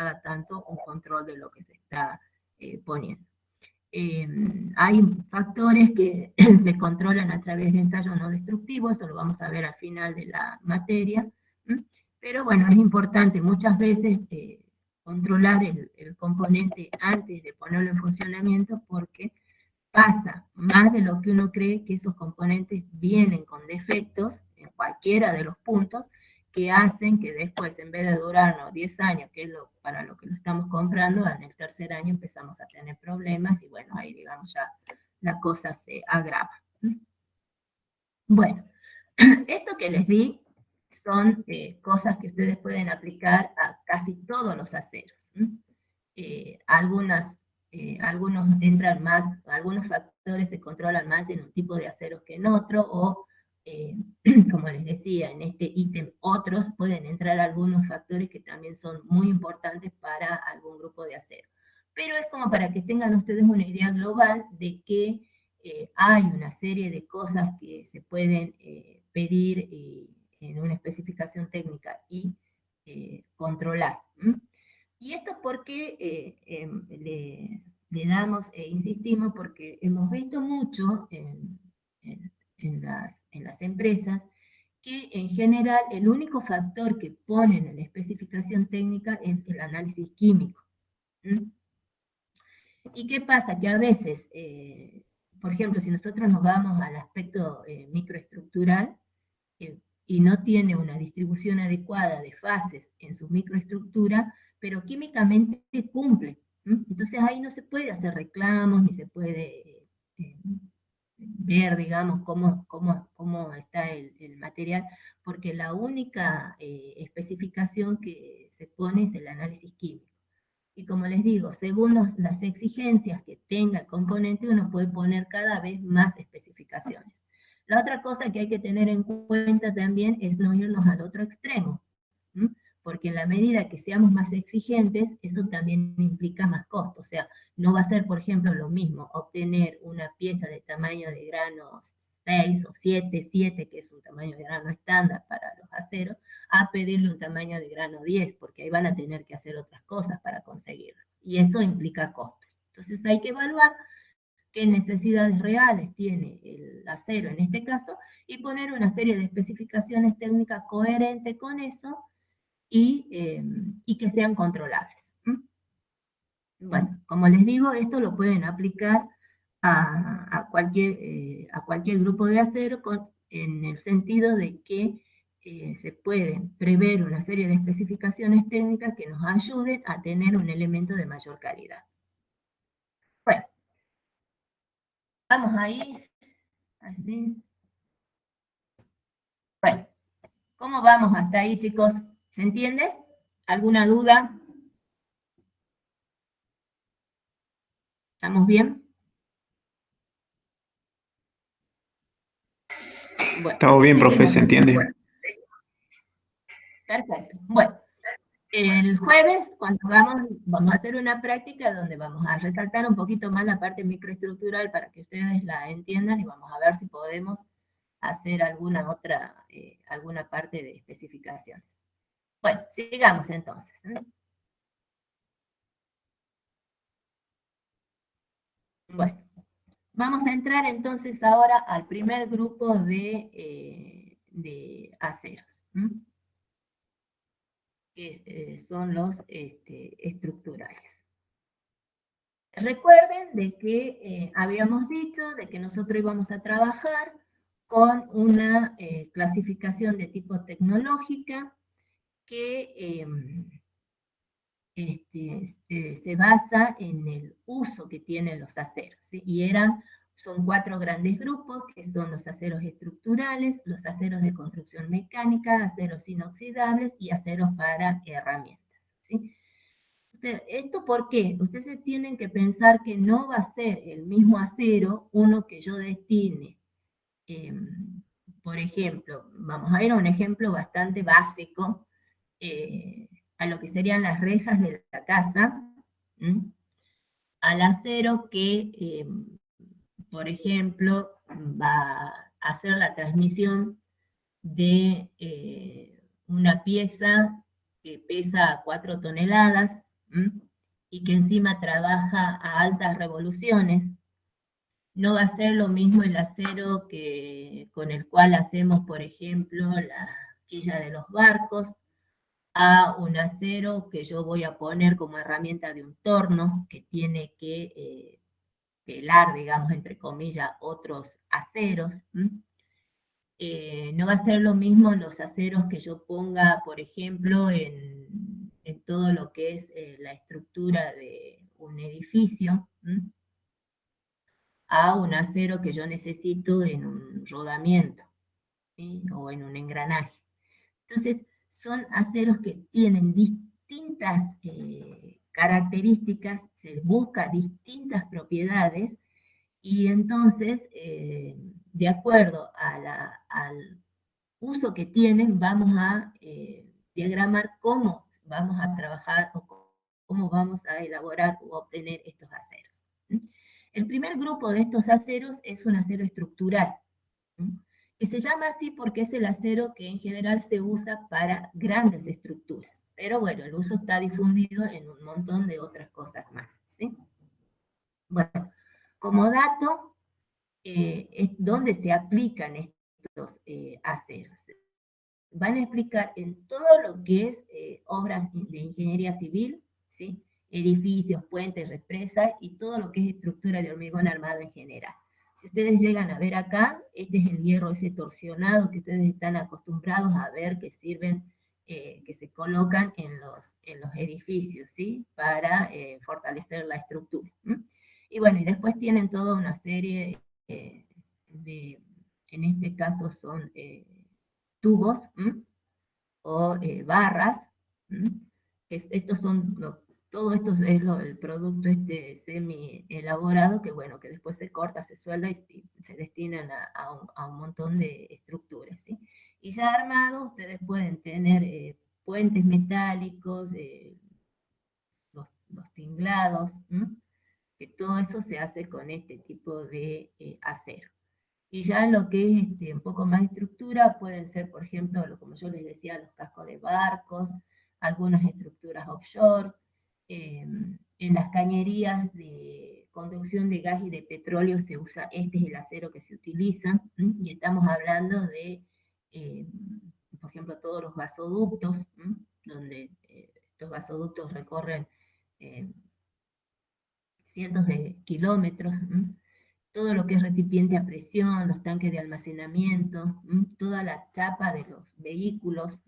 cada tanto un control de lo que se está poniendo. Hay factores que se controlan a través de ensayos no destructivos, eso lo vamos a ver al final de la materia, pero bueno, es importante muchas veces controlar el componente antes de ponerlo en funcionamiento, porque pasa más de lo que uno cree que esos componentes vienen con defectos en cualquiera de los puntos, que hacen que después, en vez de durarnos 10 años, que es para lo que lo estamos comprando, en el tercer año empezamos a tener problemas y bueno, ahí digamos ya la cosa se agrava. Bueno, esto que les di son cosas que ustedes pueden aplicar a casi todos los aceros. Algunos entran más, algunos factores se controlan más en un tipo de aceros que en otro, o como les decía, en este ítem otros pueden entrar algunos factores que también son muy importantes para algún grupo de acero. Pero es como para que tengan ustedes una idea global de que hay una serie de cosas que se pueden pedir en una especificación técnica y controlar. Y esto es porque le damos e insistimos, porque hemos visto mucho en las empresas que en general el único factor que ponen en la especificación técnica es el análisis químico. ¿Y qué pasa? Que a veces, por ejemplo, si nosotros nos vamos al aspecto microestructural, y no tiene una distribución adecuada de fases en su microestructura, pero químicamente cumple. Entonces ahí no se puede hacer reclamos, ni se puede ver, digamos, cómo está el material, porque la única especificación que se pone es el análisis químico. Y como les digo, según las exigencias que tenga el componente, uno puede poner cada vez más especificaciones. La otra cosa que hay que tener en cuenta también es no irnos al otro extremo, porque en la medida que seamos más exigentes, eso también implica más costo. O sea, no va a ser, por ejemplo, lo mismo obtener una pieza de tamaño de grano 6 o 7, que es un tamaño de grano estándar para los aceros, a pedirle un tamaño de grano 10, porque ahí van a tener que hacer otras cosas para conseguirlo. Y eso implica costos. Entonces hay que evaluar qué necesidades reales tiene el acero en este caso, y poner una serie de especificaciones técnicas coherentes con eso y que sean controlables. Bueno, como les digo, esto lo pueden aplicar a cualquier grupo de acero en el sentido de que se pueden prever una serie de especificaciones técnicas que nos ayuden a tener un elemento de mayor calidad. Bueno, vamos ahí, así. Bueno, ¿cómo vamos hasta ahí, chicos? ¿Se entiende? ¿Alguna duda? ¿Estamos bien? Bueno, estamos bien, profe, ¿se entiende? Bueno, perfecto. Bueno, el jueves, cuando vamos a hacer una práctica donde vamos a resaltar un poquito más la parte microestructural para que ustedes la entiendan, y vamos a ver si podemos hacer alguna parte de especificaciones. Bueno, sigamos entonces. Bueno, vamos a entrar entonces ahora al primer grupo de aceros, que son los estructurales. Recuerden de que habíamos dicho de que nosotros íbamos a trabajar con una clasificación de tipo tecnológica que se basa en el uso que tienen los aceros, ¿sí? Y son 4 grandes grupos, que son los aceros estructurales, los aceros de construcción mecánica, aceros inoxidables y aceros para herramientas, ¿sí? ¿Esto por qué? Ustedes tienen que pensar que no va a ser el mismo acero uno que yo destine. Por ejemplo, vamos a ir a un ejemplo bastante básico, a lo que serían las rejas de la casa, al acero que, por ejemplo, va a hacer la transmisión de una pieza que pesa 4 toneladas, y que encima trabaja a altas revoluciones. No va a ser lo mismo el acero con el cual hacemos, por ejemplo, la quilla de los barcos, a un acero que yo voy a poner como herramienta de un torno, que tiene que pelar, digamos, entre comillas, otros aceros. No va a ser lo mismo los aceros que yo ponga, por ejemplo, en todo lo que es la estructura de un edificio, a un acero que yo necesito en un rodamiento, ¿sí? O en un engranaje. Entonces, son aceros que tienen distintas características, se busca distintas propiedades, y entonces, de acuerdo al uso que tienen, vamos a diagramar cómo vamos a trabajar o cómo vamos a elaborar o obtener estos aceros. El primer grupo de estos aceros es un acero estructural, que se llama así porque es el acero que en general se usa para grandes estructuras. Pero bueno, el uso está difundido en un montón de otras cosas más, ¿sí? Bueno, como dato, es donde se aplican estos aceros. Van a explicar en todo lo que es obras de ingeniería civil, ¿sí? Edificios, puentes, represas y todo lo que es estructura de hormigón armado en general. Si ustedes llegan a ver acá, este es el hierro ese torsionado que ustedes están acostumbrados a ver que sirven, que se colocan en los edificios, ¿sí? Para fortalecer la estructura. Y bueno, y después tienen toda una serie en este caso son tubos o barras. Estos son, todo esto es el producto semi elaborado que bueno, que después se corta, se suelda y se destinan a un montón de estructuras, ¿sí? Y ya armado ustedes pueden tener puentes metálicos, los tinglados, que todo eso se hace con este tipo de acero. Y ya lo que es un poco más de estructura, pueden ser, por ejemplo, como yo les decía, los cascos de barcos, algunas estructuras offshore, en las cañerías de conducción de gas y de petróleo se usa, este es el acero que se utiliza, y estamos hablando de, por ejemplo, todos los gasoductos, donde estos gasoductos recorren cientos de kilómetros, todo lo que es recipiente a presión, los tanques de almacenamiento, toda la chapa de los vehículos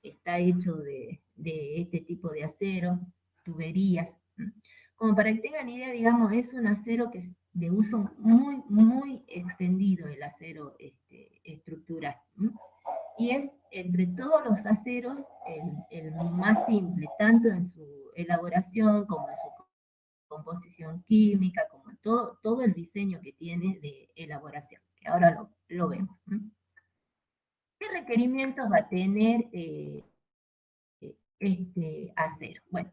está hecho de este tipo de acero, tuberías. Como para que tengan idea, digamos, es un acero que es de uso muy, muy extendido, el acero estructural. Y es entre todos los aceros el más simple, tanto en su elaboración como en su composición química, como todo el diseño que tiene de elaboración, que ahora lo vemos. ¿Qué requerimientos va a tener este acero? Bueno,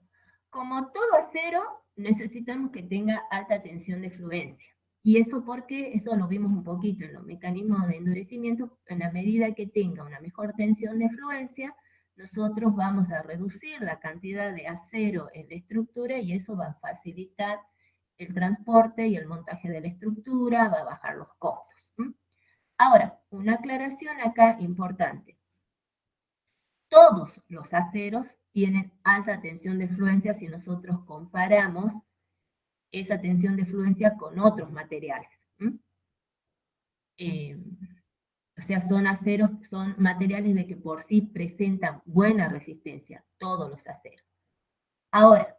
como todo acero, necesitamos que tenga alta tensión de fluencia. ¿Y eso por qué? Eso lo vimos un poquito en los mecanismos de endurecimiento. En la medida que tenga una mejor tensión de fluencia, nosotros vamos a reducir la cantidad de acero en la estructura y eso va a facilitar el transporte y el montaje de la estructura, va a bajar los costos. Ahora, una aclaración acá importante. Todos los aceros tienen alta tensión de fluencia si nosotros comparamos esa tensión de fluencia con otros materiales. O sea, son aceros, son materiales de que por sí presentan buena resistencia, todos los aceros. Ahora,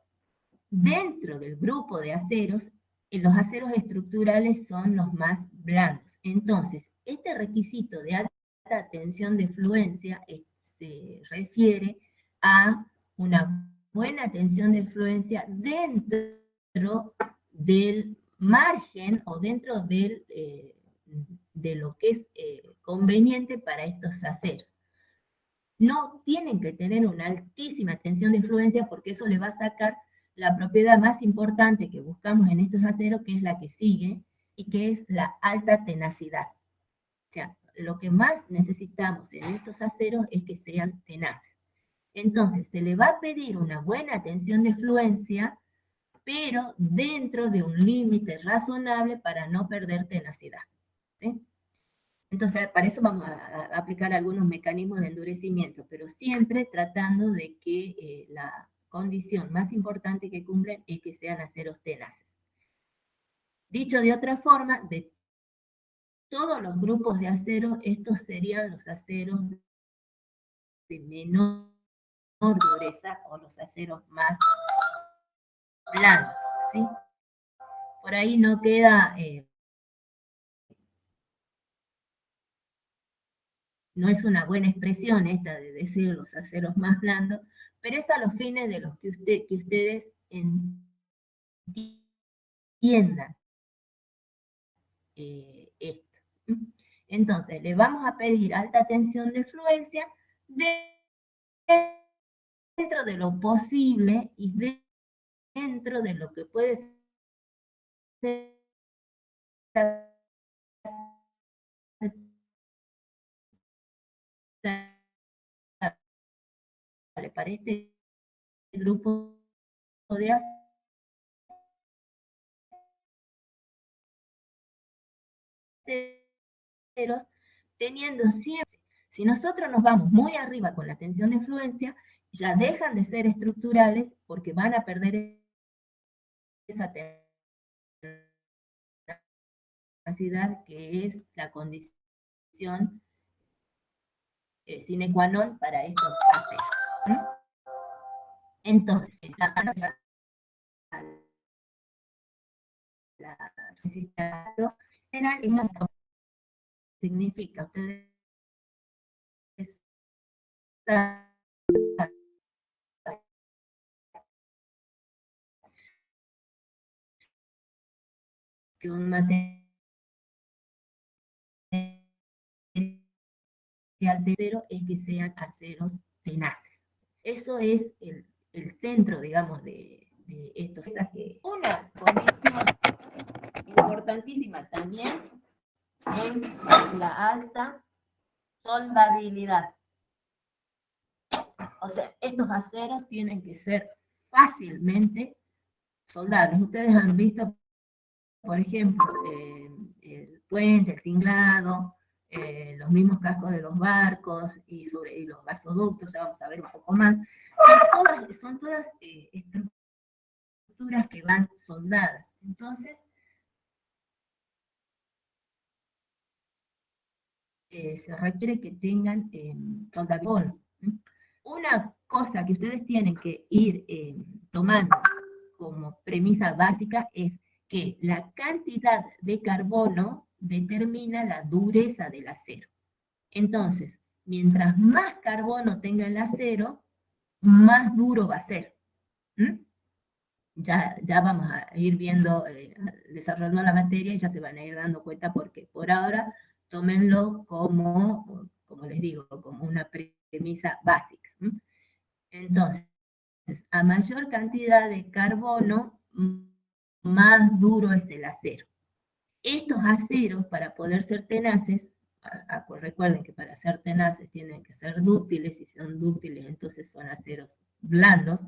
dentro del grupo de aceros, los aceros estructurales son los más blandos. Entonces, este requisito de alta tensión de fluencia se refiere a una buena tensión de fluencia dentro del margen o dentro de lo que es conveniente para estos aceros. No tienen que tener una altísima tensión de fluencia porque eso le va a sacar la propiedad más importante que buscamos en estos aceros, que es la que sigue, y que es la alta tenacidad. O sea, lo que más necesitamos en estos aceros es que sean tenaces. Entonces, se le va a pedir una buena tensión de fluencia, pero dentro de un límite razonable para no perder tenacidad. ¿Sí? Entonces, para eso vamos a aplicar algunos mecanismos de endurecimiento, pero siempre tratando de que la condición más importante que cumplen es que sean aceros tenaces. Dicho de otra forma, de todos los grupos de acero, estos serían los aceros de menor dureza o los aceros más blandos, ¿sí? Por ahí no queda, no es una buena expresión esta de decir los aceros más blandos, pero es a los fines de los que ustedes entiendan esto. Entonces, le vamos a pedir alta tensión de fluencia dentro de lo posible y dentro de lo que puede ser para este grupo de aceros, teniendo siempre, si nosotros nos vamos muy arriba con la tensión de fluencia, ya dejan de ser estructurales porque van a perder esa tenacidad que es la condición sine qua non para estos aceros. Entonces, la resistencia general significa, ustedes que un material de acero es que sean aceros tenaces. Eso es el centro, digamos, de estos. Una condición importantísima también es la alta soldabilidad. O sea, estos aceros tienen que ser fácilmente soldables. Ustedes han visto, por ejemplo, el puente, el tinglado, los mismos cascos de los barcos y los gasoductos, ya vamos a ver un poco más. Son todas estructuras que van soldadas. Entonces, se requiere que tengan soldabilidad. Una cosa que ustedes tienen que ir tomando como premisa básica es que la cantidad de carbono determina la dureza del acero. Entonces, mientras más carbono tenga el acero, más duro va a ser. Ya vamos a ir viendo, desarrollando la materia y ya se van a ir dando cuenta porque por ahora tómenlo como les digo, como una premisa básica. Entonces, a mayor cantidad de carbono, más duro es el acero. Estos aceros, para poder ser tenaces, recuerden que para ser tenaces tienen que ser dúctiles, y si son dúctiles entonces son aceros blandos.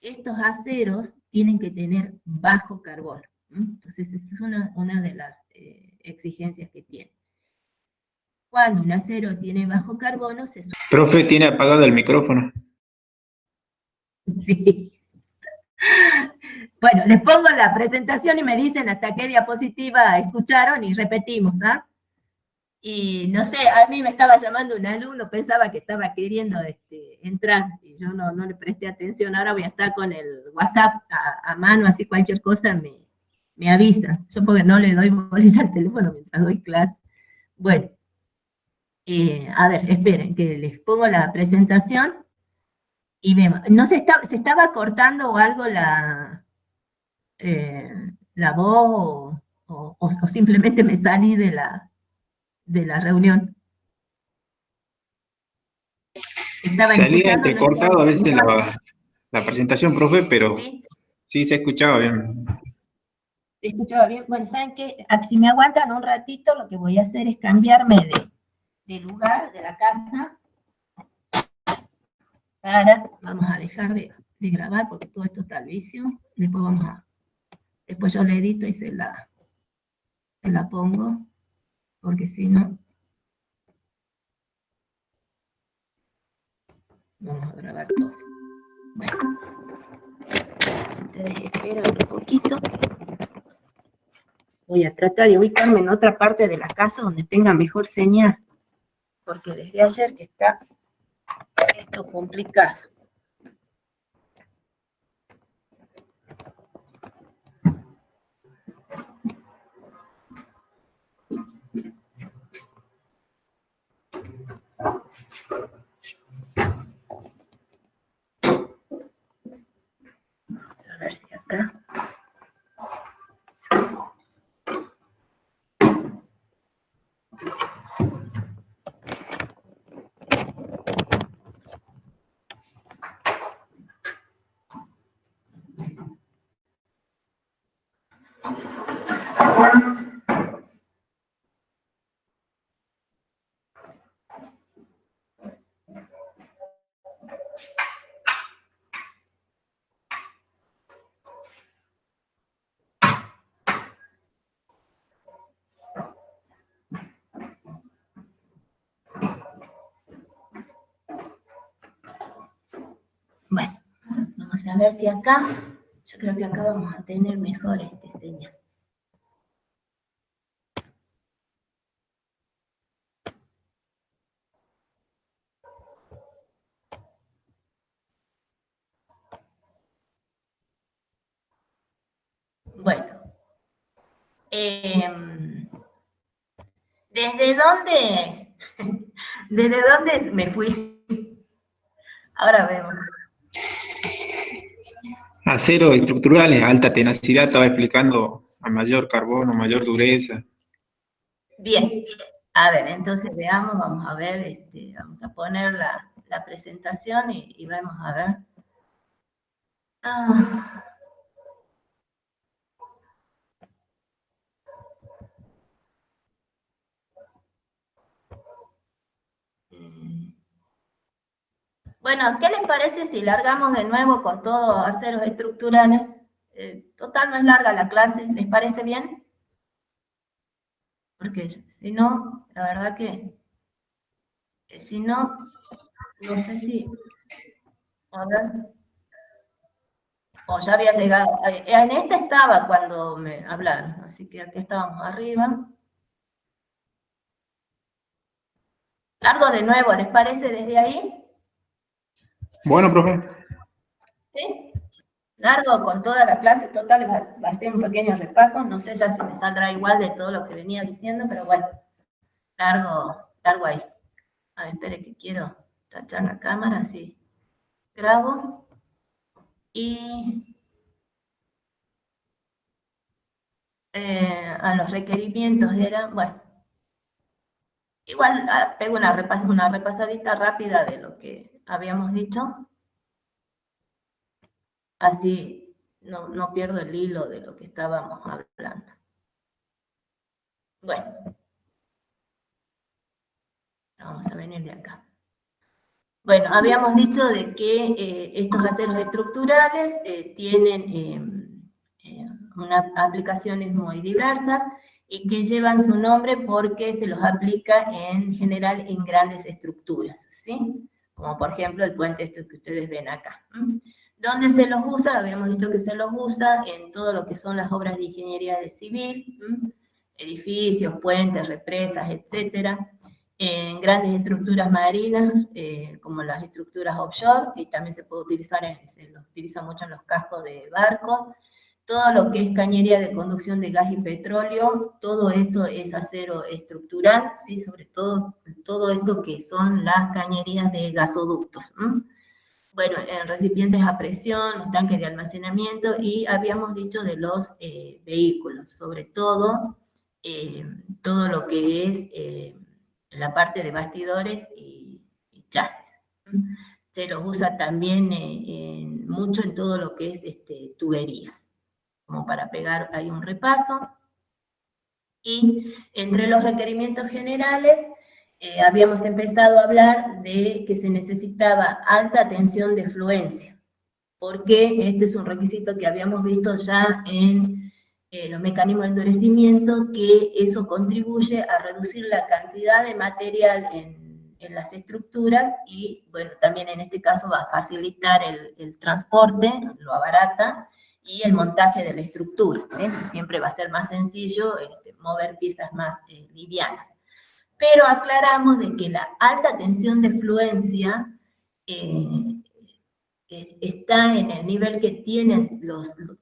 Estos aceros tienen que tener bajo carbono. Entonces, esa es una de las exigencias que tiene. Cuando un acero tiene bajo carbono, Profe, tiene apagado el micrófono. Sí. Bueno, les pongo la presentación y me dicen hasta qué diapositiva escucharon y repetimos, ¿ah? Y no sé, a mí me estaba llamando un alumno, pensaba que estaba queriendo entrar y yo no le presté atención. Ahora voy a estar con el WhatsApp a mano, así cualquier cosa me avisa. Yo porque no le doy bolilla al teléfono mientras doy clase. Bueno, a ver, esperen que les pongo la presentación y vemos. No se estaba cortando o algo la voz o simplemente me salí de la reunión. Salía entrecortado a veces la presentación, profe, pero sí se escuchaba bien. ¿Se escuchaba bien? Bueno, ¿saben qué? Si me aguantan un ratito, lo que voy a hacer es cambiarme de lugar, de la casa, vamos a dejar de grabar porque todo esto está al vicio. Después yo la edito y se la pongo, porque si no, vamos a grabar todo. Bueno, si ustedes esperan un poquito, voy a tratar de ubicarme en otra parte de la casa donde tenga mejor señal, porque desde ayer que está esto complicado. Vamos a ver si acá. Bueno, vamos a ver si acá, yo creo que acá vamos a tener mejor señal. Bueno, ¿desde dónde me fui? Ahora vemos. Acero estructurales, alta tenacidad, estaba explicando a mayor carbono, mayor dureza. Bien, a ver, entonces veamos, vamos a ver, vamos a poner la presentación y vamos a ver. Bueno, ¿qué les parece si largamos de nuevo con todo aceros estructurales? Total, no es larga la clase, ¿les parece bien? Porque si no, la verdad que si no, no sé si... A ver. O ya había llegado. En esta estaba cuando me hablaron, así que aquí estábamos arriba. Largo de nuevo, ¿les parece desde ahí? Bueno, profe. ¿Sí? Largo con toda la clase, total, va a ser un pequeño repaso, no sé ya si me saldrá igual de todo lo que venía diciendo, pero bueno, largo ahí. A ver, espere que quiero tachar la cámara, así grabo. Y a los requerimientos eran, bueno, igual pego una repasadita rápida de lo que habíamos dicho. Así no pierdo el hilo de lo que estábamos hablando. Bueno, vamos a venir de acá. Bueno, habíamos dicho de que estos aceros estructurales tienen unas aplicaciones muy diversas y que llevan su nombre porque se los aplica en general en grandes estructuras, ¿sí? Como por ejemplo el puente este que ustedes ven acá. ¿Dónde se los usa? Habíamos dicho que se los usa en todo lo que son las obras de ingeniería de civil, edificios, puentes, represas, etcétera. En grandes estructuras marinas, como las estructuras offshore, y también se puede utilizar, se lo utiliza mucho en los cascos de barcos. Todo lo que es cañería de conducción de gas y petróleo, todo eso es acero estructural, ¿sí? Sobre todo esto que son las cañerías de gasoductos. Bueno, en recipientes a presión, los tanques de almacenamiento, y habíamos dicho de los vehículos, sobre todo todo lo que es la parte de bastidores y chasis. Se los usa también mucho en todo lo que es tuberías, como para pegar ahí un repaso. Y entre los requerimientos generales habíamos empezado a hablar de que se necesitaba alta tensión de fluencia, porque este es un requisito que habíamos visto ya en los mecanismos de endurecimiento, que eso contribuye a reducir la cantidad de material en las estructuras y, bueno, también en este caso va a facilitar el transporte, lo abarata, y el montaje de la estructura, ¿sí? Siempre va a ser más sencillo mover piezas más livianas. Pero aclaramos de que la alta tensión de fluencia está en el nivel que tienen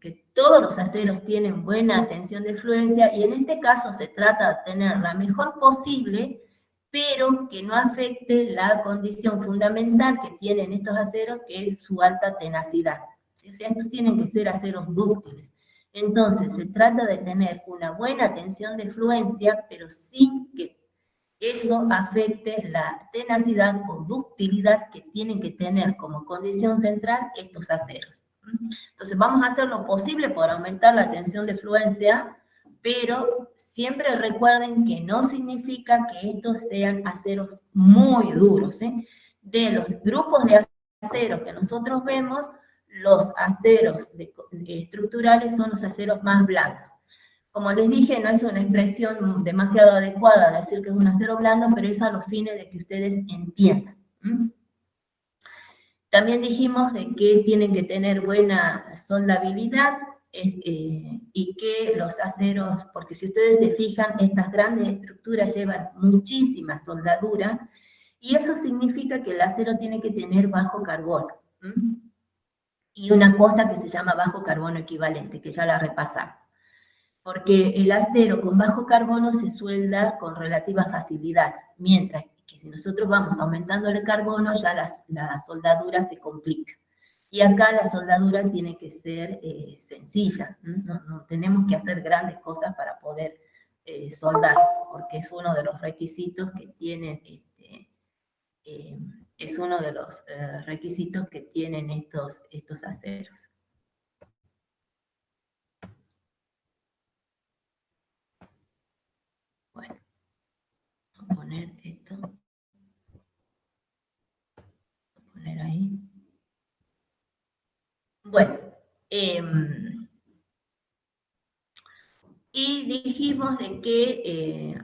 que todos los aceros tienen buena tensión de fluencia, y en este caso se trata de tener la mejor posible, pero que no afecte la condición fundamental que tienen estos aceros, que es su alta tenacidad. ¿Sí? O sea, estos tienen que ser aceros dúctiles. Entonces, se trata de tener una buena tensión de fluencia, pero sin que eso afecte la tenacidad o ductilidad que tienen que tener como condición central estos aceros. Entonces vamos a hacer lo posible por aumentar la tensión de fluencia, pero siempre recuerden que no significa que estos sean aceros muy duros, ¿eh? De los grupos de aceros que nosotros vemos, los aceros estructurales son los aceros más blandos. Como les dije, no es una expresión demasiado adecuada decir que es un acero blando, pero es a los fines de que ustedes entiendan. También dijimos de que tienen que tener buena soldabilidad y que los aceros, porque si ustedes se fijan, estas grandes estructuras llevan muchísima soldadura, y eso significa que el acero tiene que tener bajo carbono. Y una cosa que se llama bajo carbono equivalente, que ya la repasamos. Porque el acero con bajo carbono se suelda con relativa facilidad, mientras que si nosotros vamos aumentando el carbono, ya la soldadura se complica. Y acá la soldadura tiene que ser sencilla, no tenemos que hacer grandes cosas para poder soldar, porque es uno de los requisitos que tienen, es uno de los requisitos que tienen estos aceros. Bueno, voy a poner esto. Poner ahí. Bueno, y dijimos de que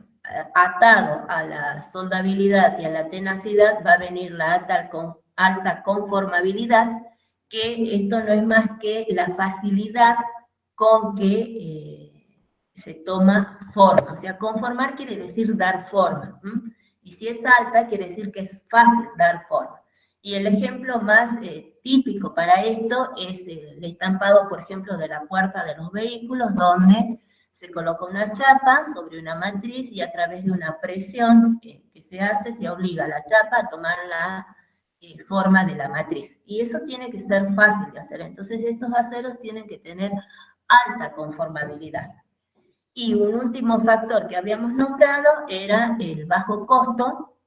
atado a la soldabilidad y a la tenacidad va a venir la alta conformabilidad, que esto no es más que la facilidad con que se toma forma. O sea, conformar quiere decir dar forma. Y si es alta, quiere decir que es fácil dar forma. Y el ejemplo más típico para esto es el estampado, por ejemplo, de la puerta de los vehículos, donde se coloca una chapa sobre una matriz y a través de una presión que se hace, se obliga a la chapa a tomar la forma de la matriz. Y eso tiene que ser fácil de hacer. Entonces, estos aceros tienen que tener alta conformabilidad. Y un último factor que habíamos nombrado era el bajo costo,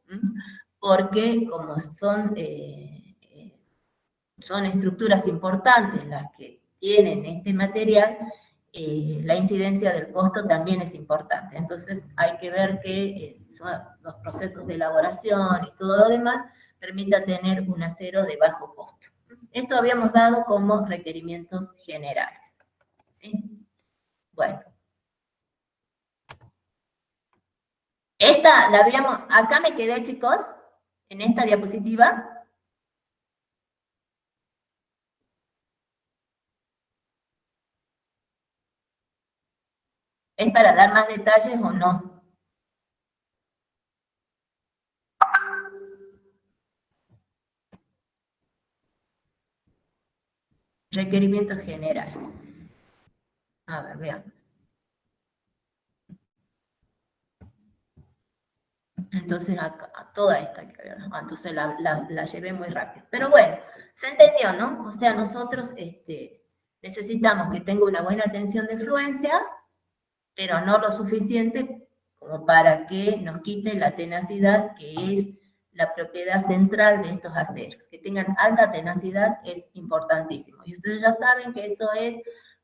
porque como son estructuras importantes las que tienen este material, la incidencia del costo también es importante. Entonces hay que ver que los procesos de elaboración y todo lo demás permita tener un acero de bajo costo. Esto habíamos dado como requerimientos generales. ¿Sí? Bueno. Esta la habíamos, acá me quedé, chicos, en esta diapositiva. ¿Es para dar más detalles o no? Requerimientos generales. A ver, veamos. Entonces, toda esta que había, entonces la llevé muy rápido. Pero bueno, se entendió, ¿no? O sea, nosotros necesitamos que tenga una buena tensión de fluencia, pero no lo suficiente como para que nos quite la tenacidad, que es la propiedad central de estos aceros. Que tengan alta tenacidad es importantísimo. Y ustedes ya saben que eso es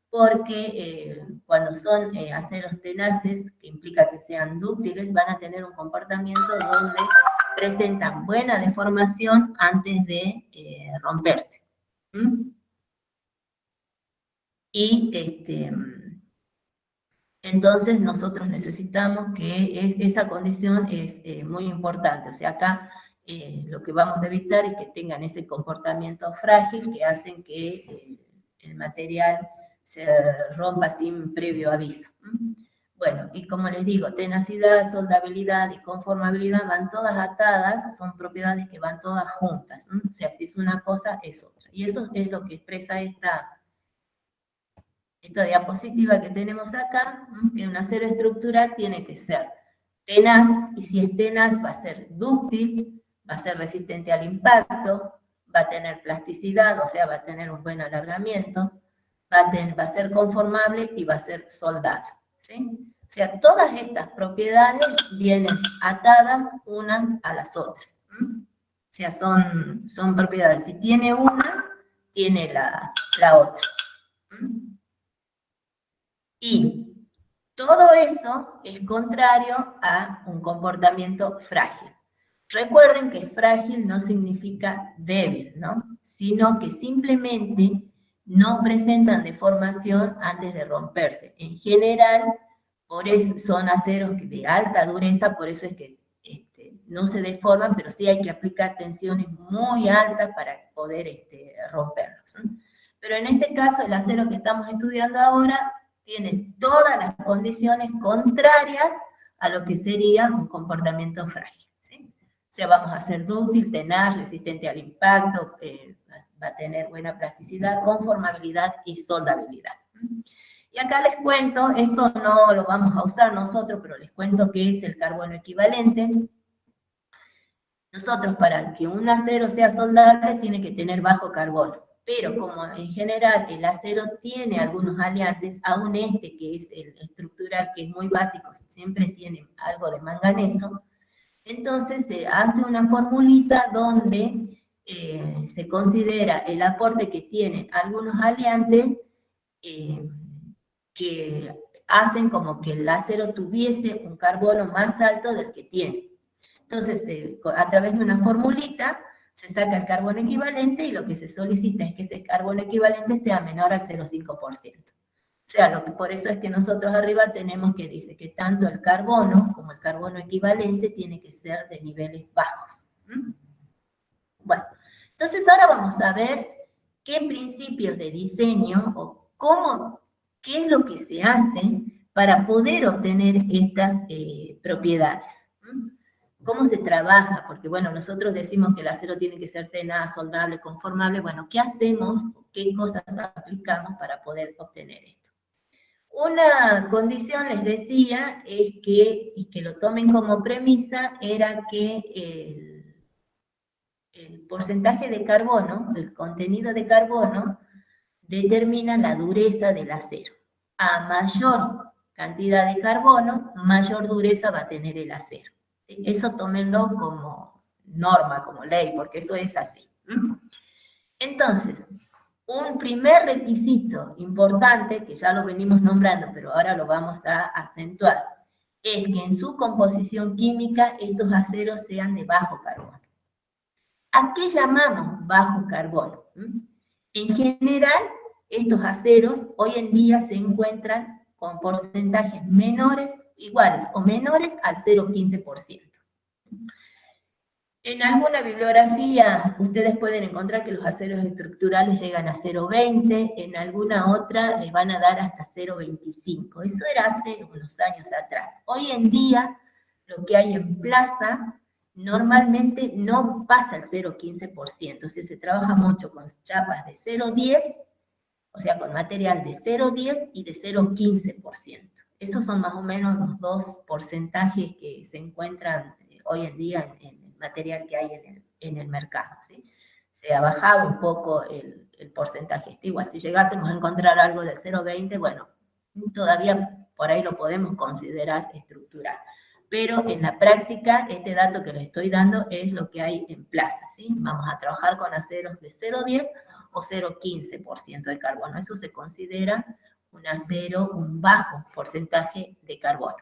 porque cuando son aceros tenaces, que implica que sean dúctiles, van a tener un comportamiento donde presentan buena deformación antes de romperse. ¿Mm? Y entonces nosotros necesitamos que esa condición es muy importante. O sea, acá lo que vamos a evitar es que tengan ese comportamiento frágil que hacen que el material se rompa sin previo aviso. Bueno, y como les digo, tenacidad, soldabilidad y conformabilidad van todas atadas, son propiedades que van todas juntas. O sea, si es una cosa, es otra. Y eso es lo que expresa esta diapositiva que tenemos acá, que un acero estructural tiene que ser tenaz, y si es tenaz va a ser dúctil, va a ser resistente al impacto, va a tener plasticidad, o sea, va a tener un buen alargamiento, va a ser conformable y va a ser soldable. ¿Sí? O sea, todas estas propiedades vienen atadas unas a las otras. O sea, son propiedades. Si tiene una, tiene la otra. Y todo eso es contrario a un comportamiento frágil. Recuerden que frágil no significa débil, ¿no? Sino que simplemente no presentan deformación antes de romperse. En general, por eso son aceros de alta dureza, por eso es que no se deforman, pero sí hay que aplicar tensiones muy altas para poder romperlos. ¿No? Pero en este caso, el acero que estamos estudiando ahora tiene todas las condiciones contrarias a lo que sería un comportamiento frágil. ¿Sí? O sea, vamos a ser dúctil, tenaz, resistente al impacto, va a tener buena plasticidad, conformabilidad y soldabilidad. Y acá les cuento, esto no lo vamos a usar nosotros, pero les cuento qué es el carbono equivalente. Nosotros, para que un acero sea soldable, tiene que tener bajo carbono. Pero como en general el acero tiene algunos aliantes, aún que es el estructural, que es muy básico, siempre tiene algo de manganeso, entonces se hace una formulita donde se considera el aporte que tienen algunos aliantes que hacen como que el acero tuviese un carbono más alto del que tiene. Entonces, a través de una formulita, se saca el carbono equivalente y lo que se solicita es que ese carbono equivalente sea menor al 0,5%. O sea, por eso es que nosotros arriba tenemos que dice que tanto el carbono como el carbono equivalente tiene que ser de niveles bajos. Bueno, entonces ahora vamos a ver qué principios de diseño o qué es lo que se hace para poder obtener estas propiedades. ¿Cómo se trabaja? Porque, bueno, nosotros decimos que el acero tiene que ser tenaz, soldable, conformable. Bueno, ¿qué hacemos? ¿Qué cosas aplicamos para poder obtener esto? Una condición, les decía, es que, y que lo tomen como premisa, era que el porcentaje de carbono, el contenido de carbono, determina la dureza del acero. A mayor cantidad de carbono, mayor dureza va a tener el acero. ¿Sí? Eso tómenlo como norma, como ley, porque eso es así. Entonces, un primer requisito importante, que ya lo venimos nombrando, pero ahora lo vamos a acentuar, es que en su composición química estos aceros sean de bajo carbono. ¿A qué llamamos bajo carbono? En general, estos aceros hoy en día se encuentran con porcentajes menores, iguales o menores al 0,15%. En alguna bibliografía ustedes pueden encontrar que los aceros estructurales llegan a 0,20, en alguna otra les van a dar hasta 0,25. Eso era hace unos años atrás. Hoy en día, lo que hay en plaza normalmente no pasa el 0,15%, o sea, se trabaja mucho con chapas de 0,10, o sea, con material de 0,10 y de 0,15%. Esos son más o menos los dos porcentajes que se encuentran hoy en día en el material que hay en el mercado. ¿Sí? Se ha bajado un poco el porcentaje. Igual, si llegásemos a encontrar algo de 0,20, bueno, todavía por ahí lo podemos considerar estructural. Pero en la práctica, este dato que les estoy dando es lo que hay en plaza. ¿Sí? Vamos a trabajar con aceros de 0,10 o 0,15% de carbono. Eso se considera un acero, un bajo porcentaje de carbono.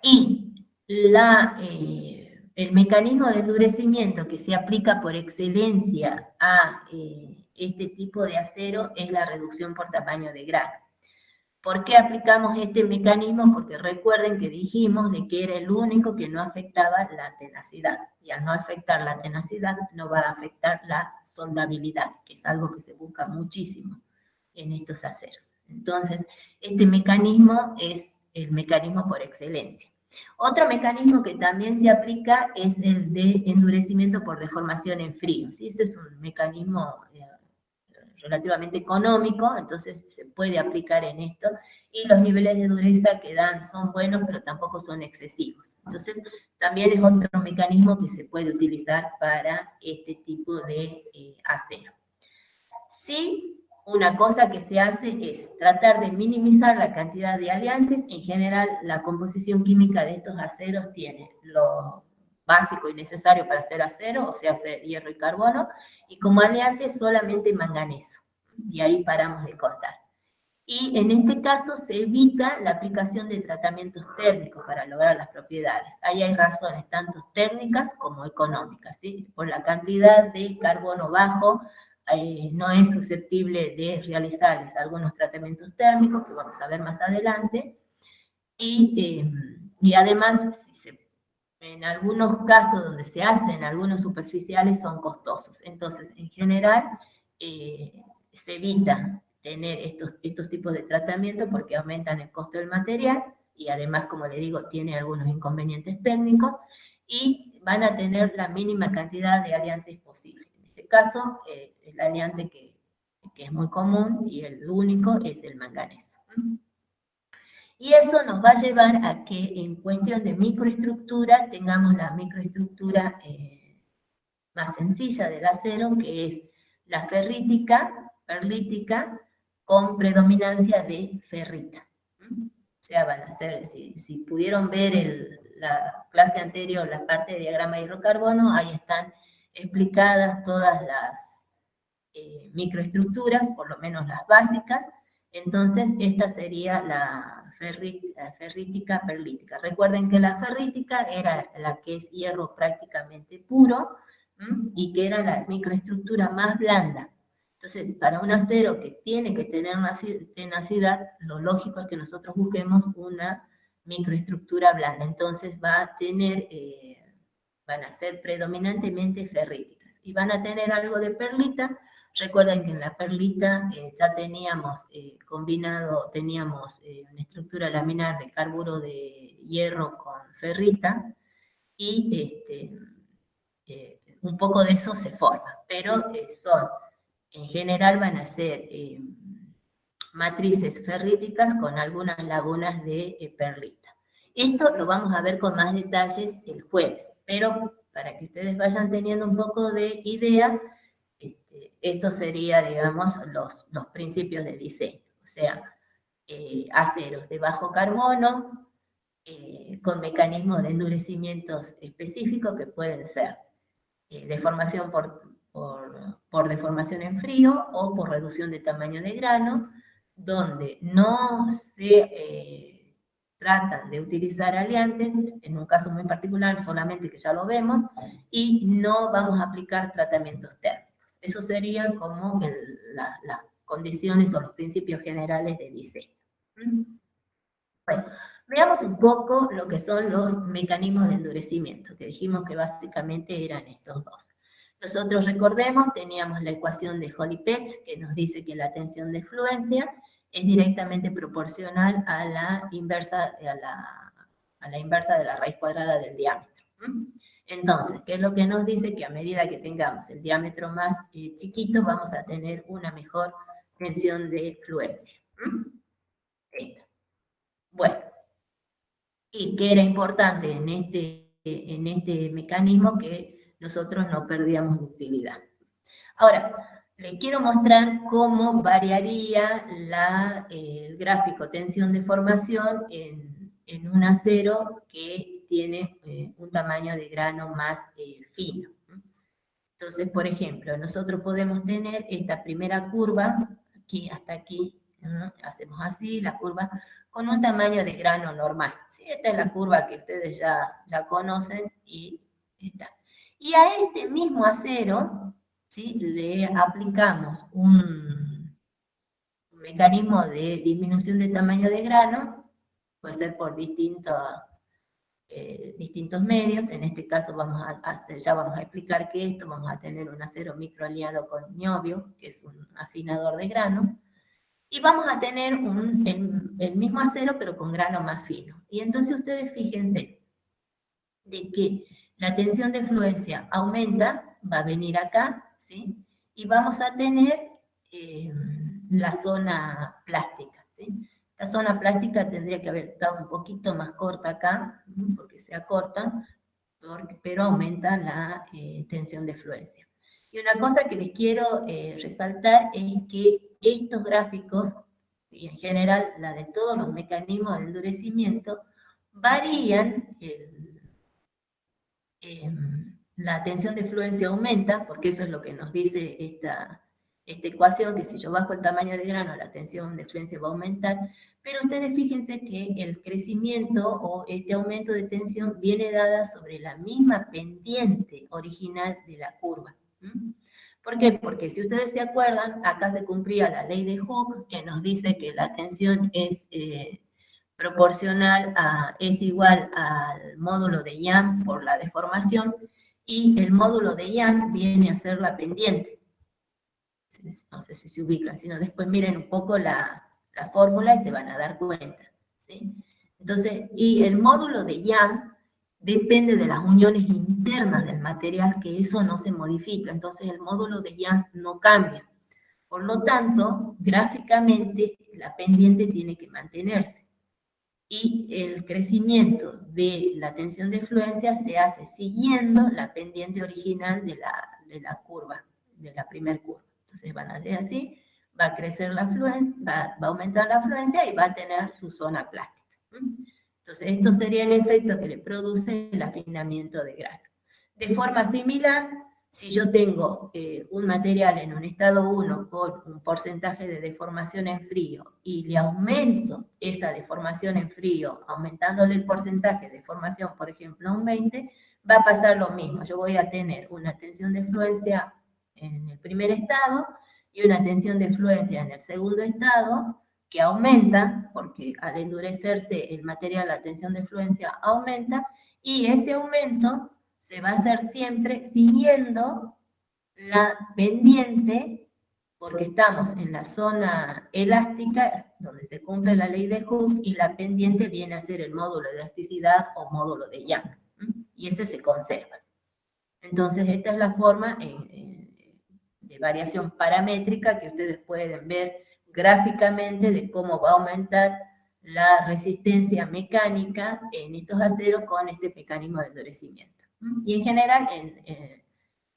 Y el mecanismo de endurecimiento que se aplica por excelencia a este tipo de acero es la reducción por tamaño de grano. ¿Por qué aplicamos este mecanismo? Porque recuerden que dijimos de que era el único que no afectaba la tenacidad. Y al no afectar la tenacidad, no va a afectar la soldabilidad, que es algo que se busca muchísimo en estos aceros. Entonces, este mecanismo es el mecanismo por excelencia. Otro mecanismo que también se aplica es el de endurecimiento por deformación en frío. ¿Sí? Ese es un mecanismo relativamente económico, entonces se puede aplicar en esto, y los niveles de dureza que dan son buenos, pero tampoco son excesivos. Entonces, también es otro mecanismo que se puede utilizar para este tipo de acero. Sí, una cosa que se hace es tratar de minimizar la cantidad de aleantes. En general, la composición química de estos aceros tiene lo básico y necesario para hacer acero, o sea, hacer hierro y carbono, y como aleante solamente manganeso. Y ahí paramos de contar. Y en este caso se evita la aplicación de tratamientos térmicos para lograr las propiedades. Ahí hay razones tanto técnicas como económicas, ¿sí? Por la cantidad de carbono bajo, no es susceptible de realizarles algunos tratamientos térmicos, que vamos a ver más adelante, y además, en algunos casos donde se hacen, algunos superficiales son costosos. Entonces, en general, se evita tener estos tipos de tratamiento porque aumentan el costo del material y además, como le digo, tiene algunos inconvenientes técnicos y van a tener la mínima cantidad de aleantes posible. En este caso, el aleante que es muy común y el único es el manganeso. Y eso nos va a llevar a que en cuestión de microestructura tengamos la microestructura más sencilla del acero, que es la ferrítica, perlítica, con predominancia de ferrita. O sea, van a ser, si pudieron ver la clase anterior, la parte de diagrama de hidrocarbono, ahí están explicadas todas las microestructuras, por lo menos las básicas. Entonces, esta sería la ferrítica perlítica. Recuerden que la ferrítica era la que es hierro prácticamente puro, y que era la microestructura más blanda. Entonces, para un acero que tiene que tener una tenacidad, lo lógico es que nosotros busquemos una microestructura blanda. Entonces, van a ser predominantemente ferríticas. Y van a tener algo de perlita. Recuerden que en la perlita ya teníamos teníamos una estructura laminar de carburo de hierro con ferrita, y un poco de eso se forma, pero en general van a ser matrices ferríticas con algunas lagunas de perlita. Esto lo vamos a ver con más detalles el jueves, pero para que ustedes vayan teniendo un poco de idea, esto sería, digamos, los principios de diseño. O sea, aceros de bajo carbono, con mecanismos de endurecimientos específicos que pueden ser deformación por deformación en frío o por reducción de tamaño de grano, donde no se tratan de utilizar aliantes, en un caso muy particular solamente que ya lo vemos, y no vamos a aplicar tratamientos térmicos. Eso serían como las condiciones o los principios generales de diseño. Bueno, veamos un poco lo que son los mecanismos de endurecimiento, que dijimos que básicamente eran estos dos. Nosotros recordemos, teníamos la ecuación de Holly-Page, que nos dice que la tensión de fluencia es directamente proporcional a la inversa de la raíz cuadrada del diámetro. Entonces, ¿qué es lo que nos dice? Que a medida que tengamos el diámetro más chiquito, vamos a tener una mejor tensión de fluencia. Esta. Bueno, y que era importante en este mecanismo que nosotros no perdíamos ductilidad. Ahora, les quiero mostrar cómo variaría el gráfico tensión-deformación en un acero que tiene un tamaño de grano más fino. Entonces, por ejemplo, nosotros podemos tener esta primera curva aquí hasta aquí, ¿no? Hacemos así la curva con un tamaño de grano normal. ¿Sí? Esta es la curva que ustedes ya conocen y está. Y a este mismo acero, ¿sí? Le aplicamos un mecanismo de disminución de tamaño de grano, puede ser por distintos medios. En este caso ya vamos a explicar que esto, vamos a tener un acero microaliado con niobio, que es un afinador de grano, y vamos a tener el mismo acero pero con grano más fino. Y entonces ustedes fíjense de que la tensión de fluencia aumenta, va a venir acá, ¿sí? Y vamos a tener la zona plástica, ¿sí? La zona plástica tendría que haber estado un poquito más corta acá, porque se acorta, pero aumenta la tensión de fluencia. Y una cosa que les quiero resaltar es que estos gráficos, y en general la de todos los mecanismos de endurecimiento, varían la tensión de fluencia aumenta, porque eso es lo que nos dice esta ecuación, que si yo bajo el tamaño de grano, la tensión de fluencia va a aumentar, pero ustedes fíjense que el crecimiento o este aumento de tensión viene dada sobre la misma pendiente original de la curva. ¿Por qué? Porque si ustedes se acuerdan, acá se cumplía la ley de Hooke, que nos dice que la tensión es es igual al módulo de Young por la deformación, y el módulo de Young viene a ser la pendiente. No sé si se ubican, sino después miren un poco la fórmula y se van a dar cuenta, ¿sí? Entonces, y el módulo de Young depende de las uniones internas del material, que eso no se modifica, entonces el módulo de Young no cambia. Por lo tanto, gráficamente, la pendiente tiene que mantenerse. Y el crecimiento de la tensión de fluencia se hace siguiendo la pendiente original de la curva, de la primer curva. Entonces van a hacer así, va a crecer la fluencia, va a aumentar la fluencia y va a tener su zona plástica. Entonces esto sería el efecto que le produce el afinamiento de grano. De forma similar, si yo tengo un material en un estado 1 con un porcentaje de deformación en frío y le aumento esa deformación en frío, aumentándole el porcentaje de deformación, por ejemplo, a un 20, va a pasar lo mismo. Yo voy a tener una tensión de fluencia en el primer estado y una tensión de fluencia en el segundo estado, que aumenta, porque al endurecerse el material, la tensión de fluencia aumenta, y ese aumento se va a hacer siempre siguiendo la pendiente, porque estamos en la zona elástica, donde se cumple la ley de Hooke, y la pendiente viene a ser el módulo de elasticidad o módulo de Young, y ese se conserva. Entonces, esta es la forma de variación paramétrica que ustedes pueden ver gráficamente de cómo va a aumentar la resistencia mecánica en estos aceros con este mecanismo de endurecimiento. Y en general,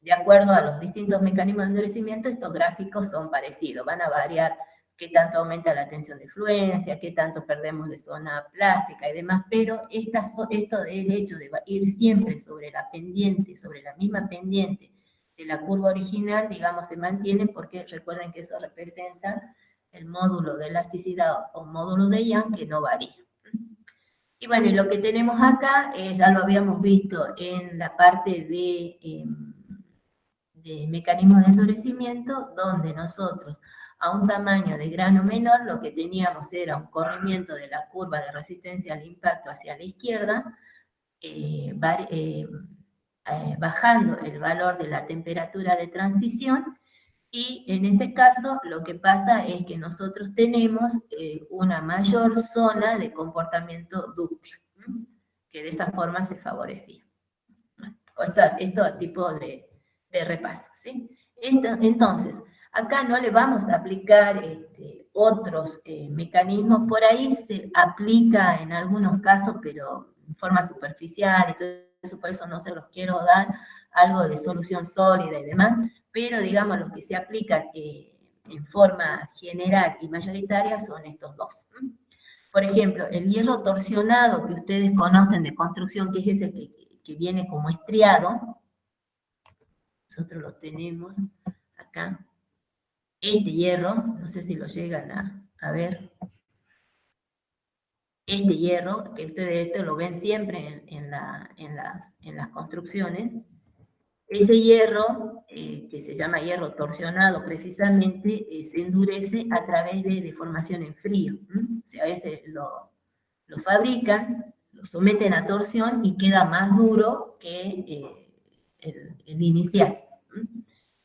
de acuerdo a los distintos mecanismos de endurecimiento, estos gráficos son parecidos, van a variar qué tanto aumenta la tensión de fluencia, qué tanto perdemos de zona plástica y demás, pero esto del hecho de ir siempre sobre la pendiente, sobre la misma pendiente de la curva original, digamos, se mantiene porque recuerden que eso representa el módulo de elasticidad o módulo de Young que no varía. Y bueno, y lo que tenemos acá, ya lo habíamos visto en la parte de mecanismos de endurecimiento, donde nosotros a un tamaño de grano menor lo que teníamos era un corrimiento de la curva de resistencia al impacto hacia la izquierda, bajando el valor de la temperatura de transición, y en ese caso lo que pasa es que nosotros tenemos una mayor zona de comportamiento dúctil, que de esa forma se favorecía. Esto a tipo de repaso, ¿sí? Entonces, acá no le vamos a aplicar otros mecanismos, por ahí se aplica en algunos casos, pero en forma superficial y todo eso, por eso no se los quiero dar, algo de solución sólida y demás, pero digamos los que se aplican en forma general y mayoritaria son estos dos. Por ejemplo, el hierro torsionado que ustedes conocen de construcción, que es ese que viene como estriado, nosotros lo tenemos acá, este hierro, no sé si lo llegan a ver, este hierro, que ustedes esto lo ven siempre en las construcciones, ese hierro, que se llama hierro torsionado precisamente, se endurece a través de deformación en frío. O sea, ese lo fabrican, lo someten a torsión y queda más duro que el inicial.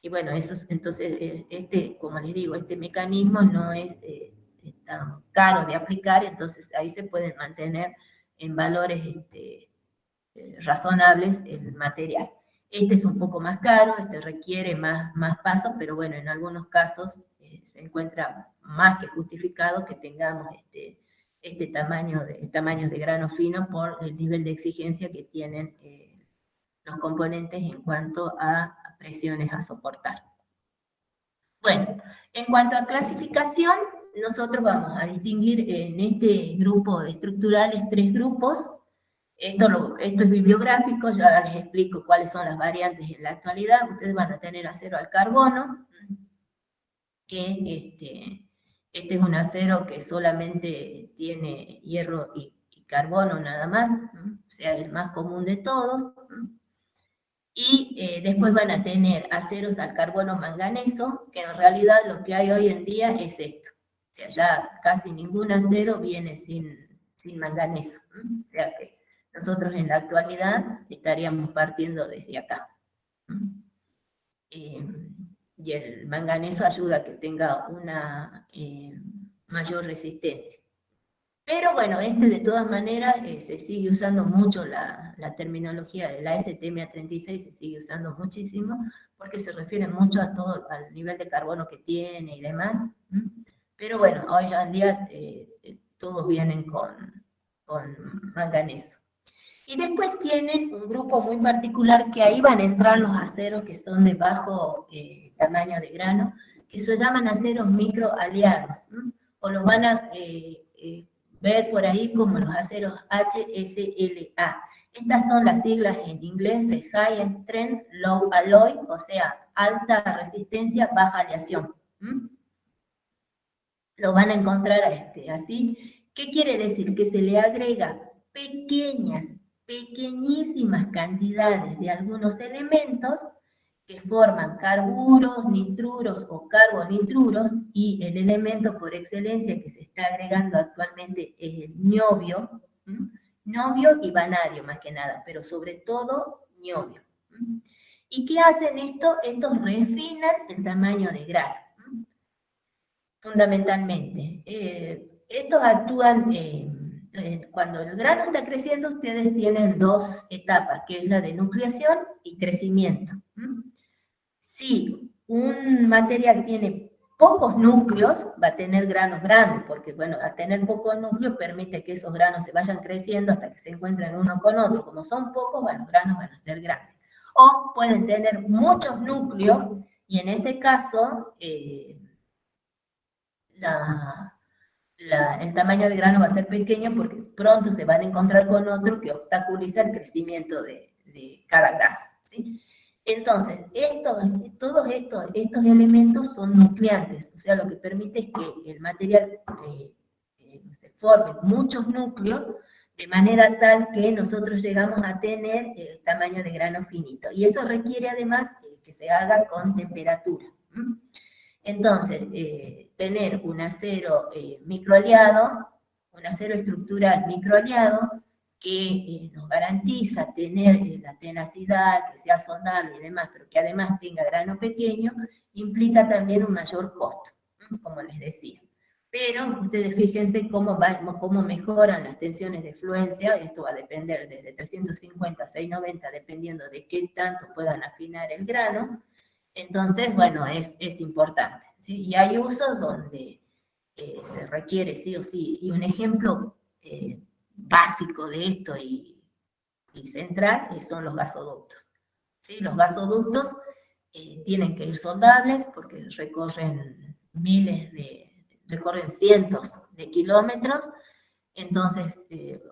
Y bueno, entonces, como les digo, este mecanismo no es tan caro de aplicar, entonces ahí se pueden mantener en valores razonables el material. Este es un poco más caro, este requiere más pasos, pero bueno, en algunos casos se encuentra más que justificado que tengamos tamaños de grano fino por el nivel de exigencia que tienen los componentes en cuanto a presiones a soportar. Bueno, en cuanto a clasificación, nosotros vamos a distinguir en este grupo de estructurales 3 grupos. Esto es bibliográfico, ya les explico cuáles son las variantes en la actualidad. Ustedes van a tener acero al carbono, que este es un acero que solamente tiene hierro y carbono nada más, o sea, el más común de todos. Y después van a tener aceros al carbono manganeso, que en realidad lo que hay hoy en día es esto. O sea, ya casi ningún acero viene sin manganeso. O sea que nosotros en la actualidad estaríamos partiendo desde acá. Y el manganeso ayuda a que tenga una mayor resistencia. Pero bueno, de todas maneras se sigue usando mucho la terminología de la STM36, se sigue usando muchísimo, porque se refiere mucho a todo, al nivel de carbono que tiene y demás. Pero bueno, hoy ya en día todos vienen con manganeso. Y después tienen un grupo muy particular que ahí van a entrar los aceros que son de bajo tamaño de grano, que se llaman aceros microaliados, o los van a ver por ahí como los aceros HSLA. Estas son las siglas en inglés de High Strength Low Alloy, o sea, alta resistencia, baja aleación. Lo van a encontrar así. ¿Qué quiere decir? Que se le agrega pequeñísimas cantidades de algunos elementos que forman carburos, nitruros o carbonitruros, y el elemento por excelencia que se está agregando actualmente es el niobio, niobio y vanadio más que nada, pero sobre todo niobio. ¿Y qué hacen esto? Estos refinan el tamaño de grano, fundamentalmente. Estos actúan cuando el grano está creciendo. Ustedes tienen 2 etapas, que es la de nucleación y crecimiento. Si un material tiene pocos núcleos, va a tener granos grandes, porque bueno, al tener pocos núcleos permite que esos granos se vayan creciendo hasta que se encuentren uno con otro. Como son pocos, bueno, los granos van a ser grandes. O pueden tener muchos núcleos, y en ese caso el tamaño de grano va a ser pequeño, porque pronto se van a encontrar con otro que obstaculiza el crecimiento de cada grano, ¿sí? Entonces, todos estos elementos son nucleantes, o sea, lo que permite es que el material se formen muchos núcleos, de manera tal que nosotros llegamos a tener el tamaño de grano finito. Y eso requiere además que se haga con temperatura. Entonces, tener un acero microaliado, un acero estructural microaliado, que nos garantiza tener la tenacidad, que sea soldable y demás, pero que además tenga grano pequeño, implica también un mayor costo, como les decía. Pero ustedes fíjense cómo mejoran las tensiones de fluencia. Esto va a depender desde 350 a 690, dependiendo de qué tanto puedan afinar el grano. Entonces, bueno, es importante, ¿sí? Y hay usos donde se requiere sí o sí. Y un ejemplo básico de esto y central son los gasoductos, ¿sí? Los gasoductos tienen que ir soldables, porque recorren cientos de kilómetros. Entonces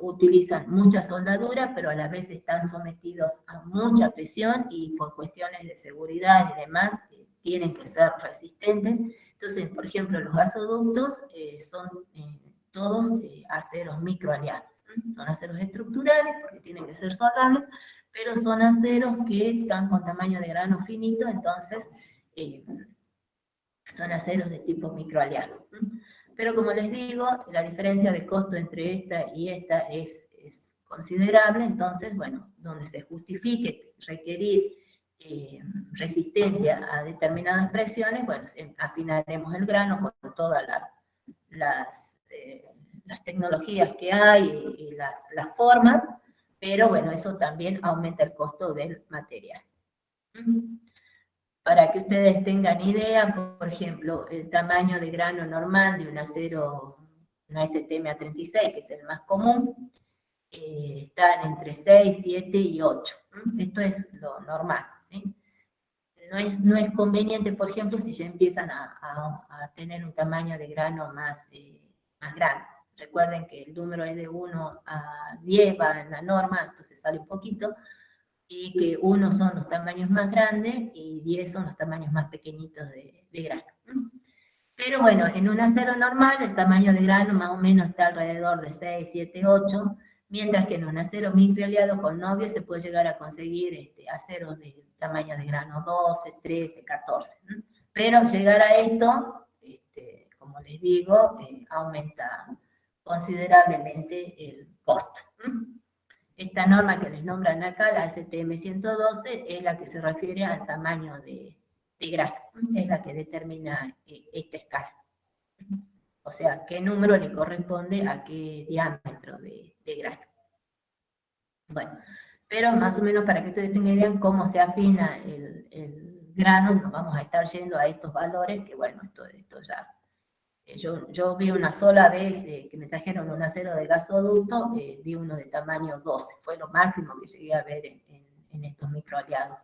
utilizan mucha soldadura, pero a la vez están sometidos a mucha presión, y por cuestiones de seguridad y demás tienen que ser resistentes. Entonces, por ejemplo, los gasoductos son todos aceros microaliados. Son aceros estructurales porque tienen que ser soldables, pero son aceros que están con tamaño de grano finito, entonces son aceros de tipo microaliado. Pero como les digo, la diferencia de costo entre esta y esta es considerable, entonces, bueno, donde se justifique requerir resistencia a determinadas presiones, bueno, afinaremos el grano con todas las tecnologías que hay y las formas, pero bueno, eso también aumenta el costo del material. Para que ustedes tengan idea, por ejemplo, el tamaño de grano normal de un acero, una STM-A36, que es el más común, están entre 6, 7 y 8. Esto es lo normal, ¿sí? No es conveniente, por ejemplo, si ya empiezan a tener un tamaño de grano más grande. Recuerden que el número es de 1 a 10, va en la norma, entonces sale un poquito, y que 1 son los tamaños más grandes y 10 son los tamaños más pequeñitos de grano. Pero bueno, en un acero normal el tamaño de grano más o menos está alrededor de 6, 7, 8, mientras que en un acero microaliado con novio se puede llegar a conseguir aceros de tamaño de grano 12, 13, 14. Pero llegar a esto, como les digo, aumenta considerablemente el costo. Esta norma que les nombran acá, la STM 112, es la que se refiere al tamaño de grano, es la que determina esta escala. O sea, qué número le corresponde a qué diámetro de grano. Bueno, pero más o menos para que ustedes tengan idea cómo se afina el grano, nos vamos a estar yendo a estos valores, que bueno, esto ya... Yo vi una sola vez que me trajeron un acero de gasoducto, vi uno de tamaño 12, fue lo máximo que llegué a ver en estos microaliados.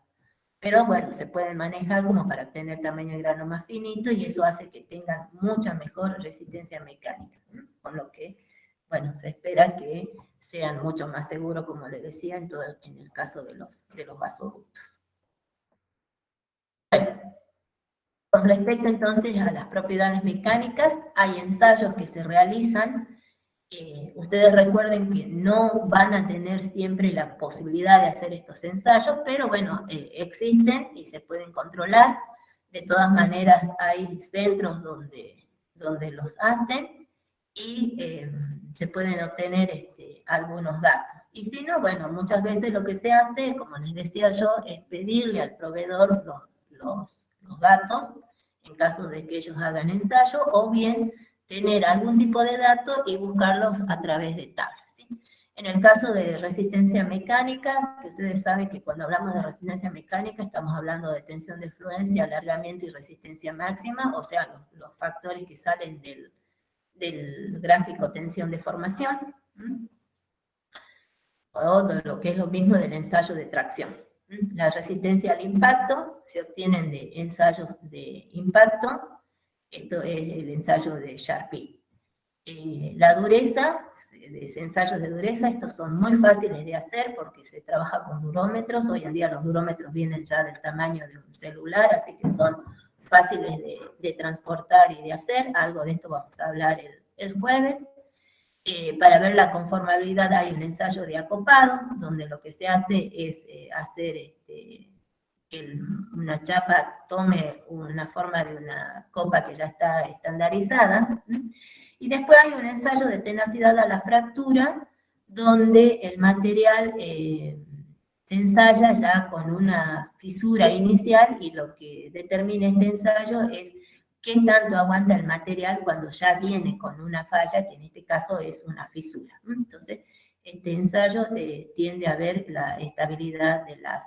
Pero bueno, se pueden manejar como para obtener tamaño de grano más finito y eso hace que tengan mucha mejor resistencia mecánica, ¿no? Con lo que, bueno, se espera que sean mucho más seguros, como les decía, en el caso de los gasoductos. Bueno, con respecto entonces a las propiedades mecánicas, hay ensayos que se realizan. Ustedes recuerden que no van a tener siempre la posibilidad de hacer estos ensayos, pero bueno, existen y se pueden controlar. De todas maneras, hay centros donde los hacen y se pueden obtener algunos datos. Y si no, bueno, muchas veces lo que se hace, como les decía yo, es pedirle al proveedor los datos en caso de que ellos hagan ensayo, o bien tener algún tipo de dato y buscarlos a través de tablas, ¿sí? En el caso de resistencia mecánica, que ustedes saben que cuando hablamos de resistencia mecánica estamos hablando de tensión de fluencia, alargamiento y resistencia máxima, o sea, los factores que salen del gráfico tensión-deformación, o de lo que es lo mismo del ensayo de tracción. La resistencia al impacto se obtienen de ensayos de impacto. Esto es el ensayo de Charpy. La dureza, ensayos de dureza, estos son muy fáciles de hacer porque se trabaja con durómetros. Hoy en día los durómetros vienen ya del tamaño de un celular, así que son fáciles de transportar y de hacer. Algo de esto vamos a hablar el jueves. Para ver la conformabilidad hay un ensayo de acopado, donde lo que se hace es hacer que una chapa tome una forma de una copa que ya está estandarizada. Y después hay un ensayo de tenacidad a la fractura, donde el material se ensaya ya con una fisura inicial y lo que determina este ensayo es qué tanto aguanta el material cuando ya viene con una falla, que en este caso es una fisura. Entonces, este ensayo tiende a ver la estabilidad de las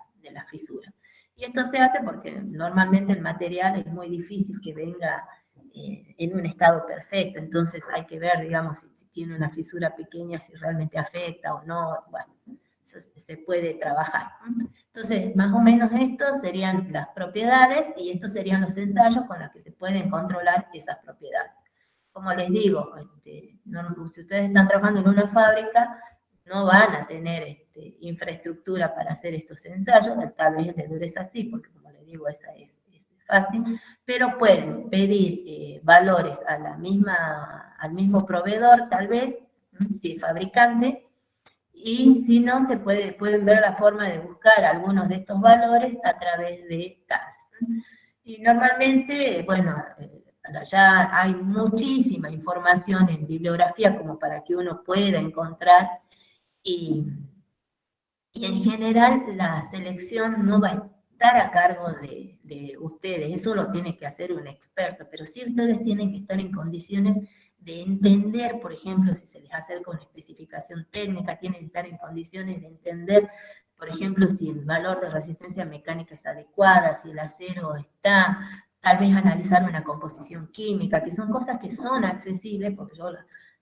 fisuras. Y esto se hace porque normalmente el material es muy difícil que venga en un estado perfecto, entonces hay que ver, digamos, si tiene una fisura pequeña, si realmente afecta o no, bueno, eso se puede trabajar. Entonces, más o menos estos serían las propiedades y estos serían los ensayos con los que se pueden controlar esas propiedades. Como les digo, si ustedes están trabajando en una fábrica, no van a tener infraestructura para hacer estos ensayos, tal vez de dureza sí, porque como les digo, esa es fácil, pero pueden pedir valores a al mismo proveedor, tal vez, si es fabricante, y si no, pueden ver la forma de buscar algunos de estos valores a través de tablas. Y normalmente, bueno, ya hay muchísima información en bibliografía como para que uno pueda encontrar, y en general la selección no va a estar a cargo de ustedes, eso lo tiene que hacer un experto, pero sí ustedes tienen que estar en condiciones de entender, por ejemplo, si se les acerca una especificación técnica, tienen que estar en condiciones de entender, por ejemplo, si el valor de resistencia mecánica es adecuada, si el acero está, tal vez analizar una composición química, que son cosas que son accesibles, porque yo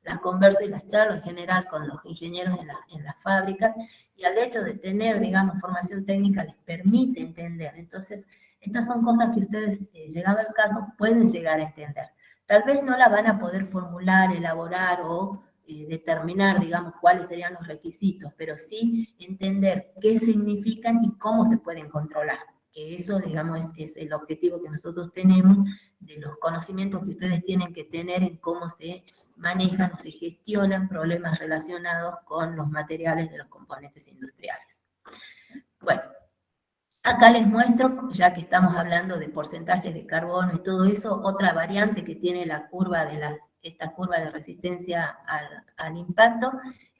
las converso y las charlo en general con los ingenieros en las fábricas, y al hecho de tener, digamos, formación técnica les permite entender. Entonces, estas son cosas que ustedes, llegado al caso, pueden llegar a entender. Tal vez no la van a poder formular, elaborar o determinar, digamos, cuáles serían los requisitos, pero sí entender qué significan y cómo se pueden controlar. Que eso, digamos, es el objetivo que nosotros tenemos, de los conocimientos que ustedes tienen que tener en cómo se manejan o se gestionan problemas relacionados con los materiales de los componentes industriales. Bueno, acá les muestro, ya que estamos hablando de porcentajes de carbono y todo eso, otra variante que tiene la curva esta curva de resistencia al impacto.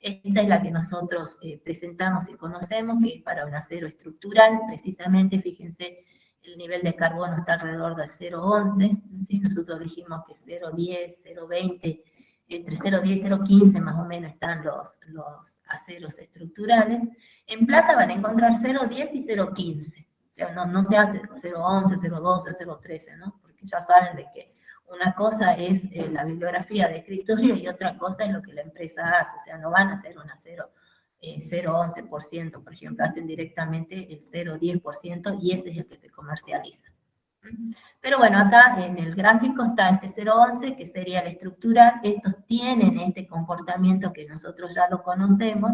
Esta es la que nosotros presentamos y conocemos, que es para un acero estructural, precisamente, fíjense, el nivel de carbono está alrededor del 0,11, ¿sí? Nosotros dijimos que 0,10, 0,20, entre 0,10 y 0,15 más o menos están los aceros estructurales. En plaza van a encontrar 0,10 y 0,15. O sea, no se hace 0,11, 0,12, 0,13, ¿no? Porque ya saben de que una cosa es la bibliografía de escritorio y otra cosa es lo que la empresa hace. O sea, no van a hacer un acero 0,11%, por ejemplo, hacen directamente el 0,10% y ese es el que se comercializa. Pero bueno, acá en el gráfico está este 0,11, que sería el estructural. Estos tienen este comportamiento que nosotros ya lo conocemos,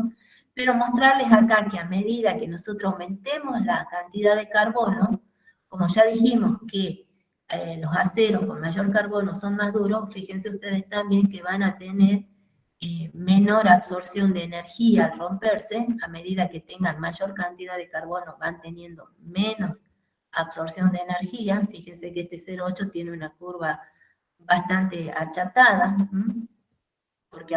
pero mostrarles acá que a medida que nosotros aumentemos la cantidad de carbono, como ya dijimos que los aceros con mayor carbono son más duros, fíjense ustedes también que van a tener menor absorción de energía al romperse. A medida que tengan mayor cantidad de carbono van teniendo menos absorción de energía. Fíjense que este 0,8 tiene una curva bastante achatada, porque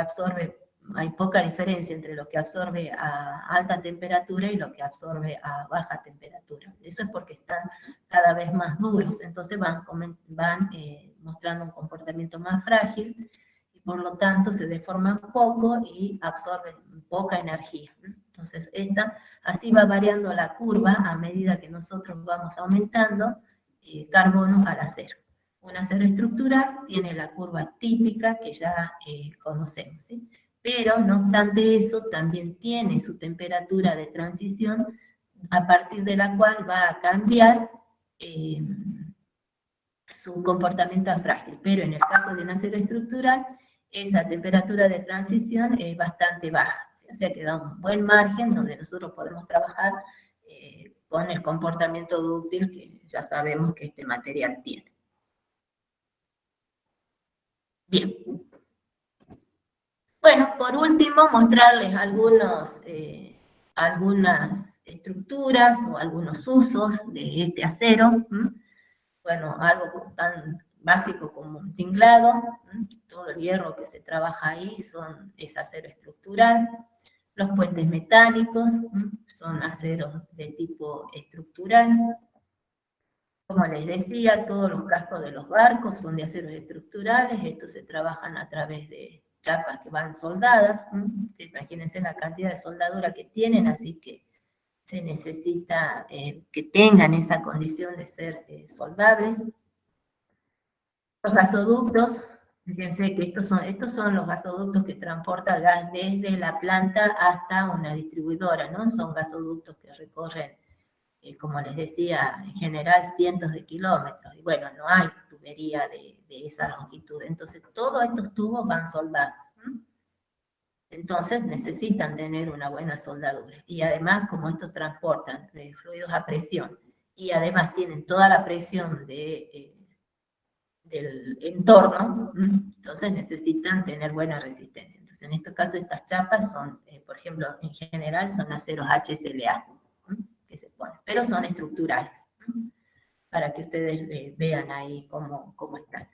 hay poca diferencia entre lo que absorbe a alta temperatura y lo que absorbe a baja temperatura. Eso es porque están cada vez más duros, entonces van mostrando un comportamiento más frágil, y por lo tanto se deforman poco y absorben poca energía. Entonces así va variando la curva a medida que nosotros vamos aumentando carbono al acero. Un acero estructural tiene la curva típica que ya conocemos, ¿sí? Pero no obstante eso, también tiene su temperatura de transición, a partir de la cual va a cambiar su comportamiento frágil. Pero en el caso de un acero estructural, esa temperatura de transición es bastante baja, ¿sí? O sea que da un buen margen donde nosotros podemos trabajar con el comportamiento dúctil que ya sabemos que este material tiene. Bien. Bueno, por último, mostrarles algunas estructuras o algunos usos de este acero. Bueno, algo tan básico como un tinglado. Todo el hierro que se trabaja ahí es acero estructural. Los puentes metálicos son aceros de tipo estructural. Como les decía, todos los cascos de los barcos son de aceros estructurales. Estos se trabajan a través de chapas que van soldadas. Imagínense la cantidad de soldadura que tienen, así que se necesita que tengan esa condición de ser soldables. Los gasoductos, fíjense que estos son los gasoductos que transportan gas desde la planta hasta una distribuidora, ¿no? Son gasoductos que recorren, como les decía, en general cientos de kilómetros. Y bueno, no hay tubería de esa longitud. Entonces, todos estos tubos van soldados. Entonces, necesitan tener una buena soldadura. Y además, como estos transportan fluidos a presión y además tienen toda la presión del entorno, entonces necesitan tener buena resistencia. Entonces, en este caso, estas chapas son, por ejemplo, en general son aceros HSLA, que se ponen, pero son estructurales, para que ustedes vean ahí cómo están.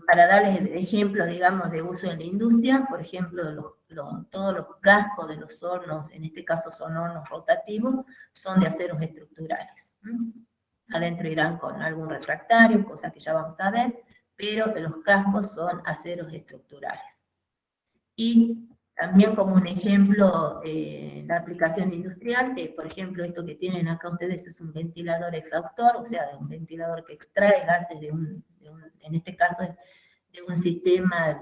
Para darles ejemplos, digamos, de uso en la industria, por ejemplo, todos los cascos de los hornos, en este caso son hornos rotativos, son de aceros estructurales. Adentro irán con algún refractario, cosa que ya vamos a ver, pero los cascos son aceros estructurales. Y también como un ejemplo, la aplicación industrial, por ejemplo, esto que tienen acá ustedes es un ventilador exhaustor, o sea, un ventilador que extrae gases en este caso es de un sistema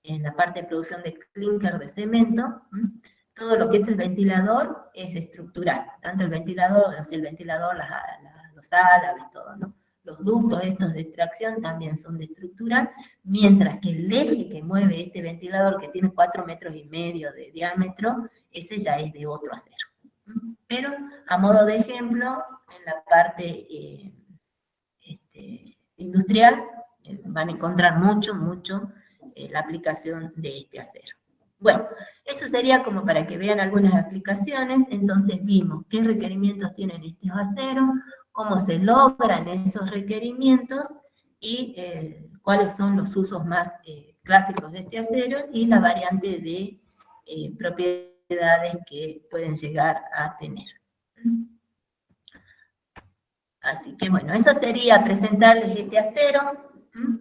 en la parte de producción de clúster de cemento. Todo lo que es el ventilador es estructural, tanto el ventilador, los álabes, todo, ¿no? Los ductos estos de extracción también son de estructural, mientras que el eje que mueve este ventilador, que tiene 4,5 metros de diámetro, ese ya es de otro acero. Pero, a modo de ejemplo, en la parte industrial, van a encontrar mucho la aplicación de este acero. Bueno, eso sería como para que vean algunas aplicaciones. Entonces vimos qué requerimientos tienen estos aceros, cómo se logran esos requerimientos y cuáles son los usos más clásicos de este acero y la variante de propiedades que pueden llegar a tener. Así que bueno, eso sería presentarles este acero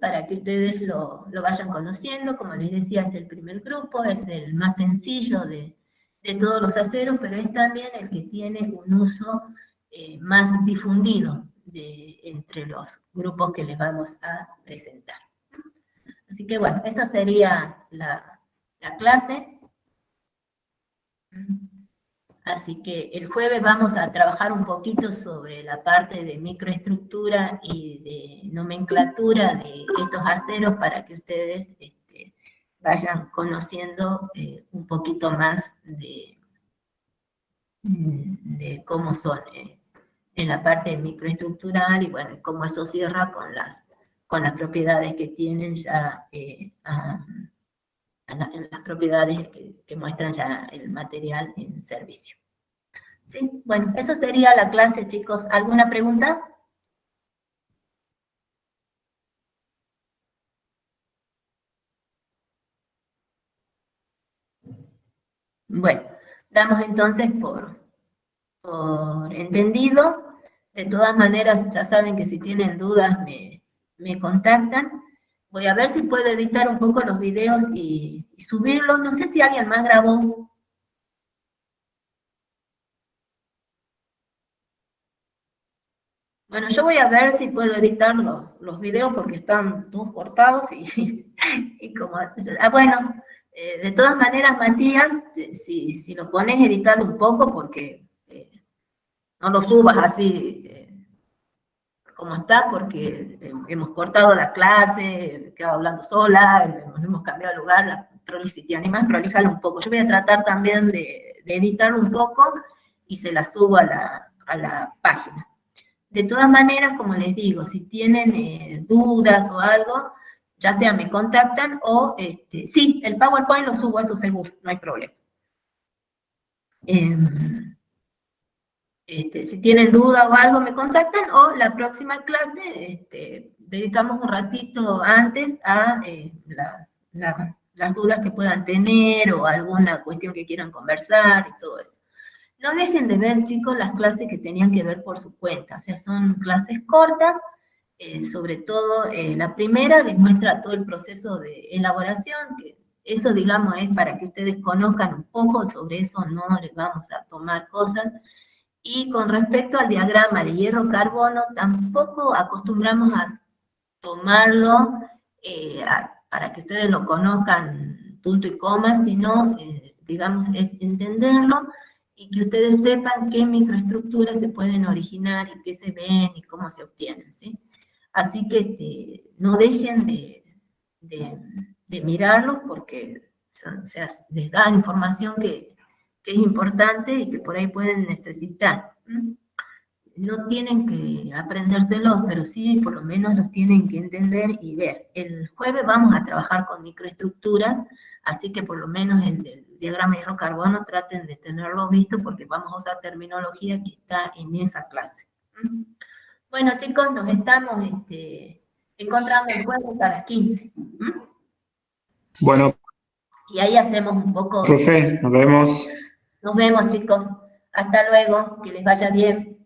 para que ustedes lo vayan conociendo. Como les decía, es el primer grupo, es el más sencillo de todos los aceros, pero es también el que tiene un uso más difundido entre los grupos que les vamos a presentar. Así que bueno, esa sería la clase. Así que el jueves vamos a trabajar un poquito sobre la parte de microestructura y de nomenclatura de estos aceros para que ustedes vayan conociendo un poquito más de cómo son en la parte microestructural y bueno, cómo eso cierra con las propiedades que tienen ya en las propiedades que muestran ya el material en servicio. ¿Sí? Bueno, eso sería la clase, chicos. ¿Alguna pregunta? Bueno, damos entonces por entendido. De todas maneras, ya saben que si tienen dudas me contactan. Voy a ver si puedo editar un poco los videos y subirlos. No sé si alguien más grabó. Bueno, yo voy a ver si puedo editar los videos porque están todos cortados y como... bueno, de todas maneras, Matías, si lo pones, editarlo un poco porque no lo subas así como está, porque hemos cortado la clase, quedado hablando sola, hemos cambiado de lugar, la prolicitia, ni más, prolijalo un poco. Yo voy a tratar también de editarlo un poco y se la subo a la página. De todas maneras, como les digo, si tienen dudas o algo, ya sea me contactan o, sí, el PowerPoint lo subo, eso seguro, no hay problema. Si tienen duda o algo, me contactan, o la próxima clase dedicamos un ratito antes a las dudas que puedan tener o alguna cuestión que quieran conversar y todo eso. No dejen de ver, chicos, las clases que tenían que ver por su cuenta, o sea, son clases cortas, sobre todo la primera les muestra todo el proceso de elaboración, que eso, digamos, es para que ustedes conozcan un poco, sobre eso no les vamos a tomar cosas. Y con respecto al diagrama de hierro-carbono, tampoco acostumbramos a tomarlo para que ustedes lo conozcan punto y coma, sino, digamos, es entenderlo y que ustedes sepan qué microestructuras se pueden originar y qué se ven y cómo se obtienen, ¿sí? Así que no dejen de mirarlos porque les dan información que es importante y que por ahí pueden necesitar. no tienen que aprendérselos, pero sí por lo menos los tienen que entender y ver. El jueves vamos a trabajar con microestructuras, así que por lo menos el diagrama de hidrocarbono traten de tenerlo visto porque vamos a usar terminología que está en esa clase. Bueno, chicos, nos estamos encontrando el jueves a las 15. Bueno, y ahí hacemos un poco... profe, nos vemos. Nos vemos, chicos. Hasta luego, que les vaya bien.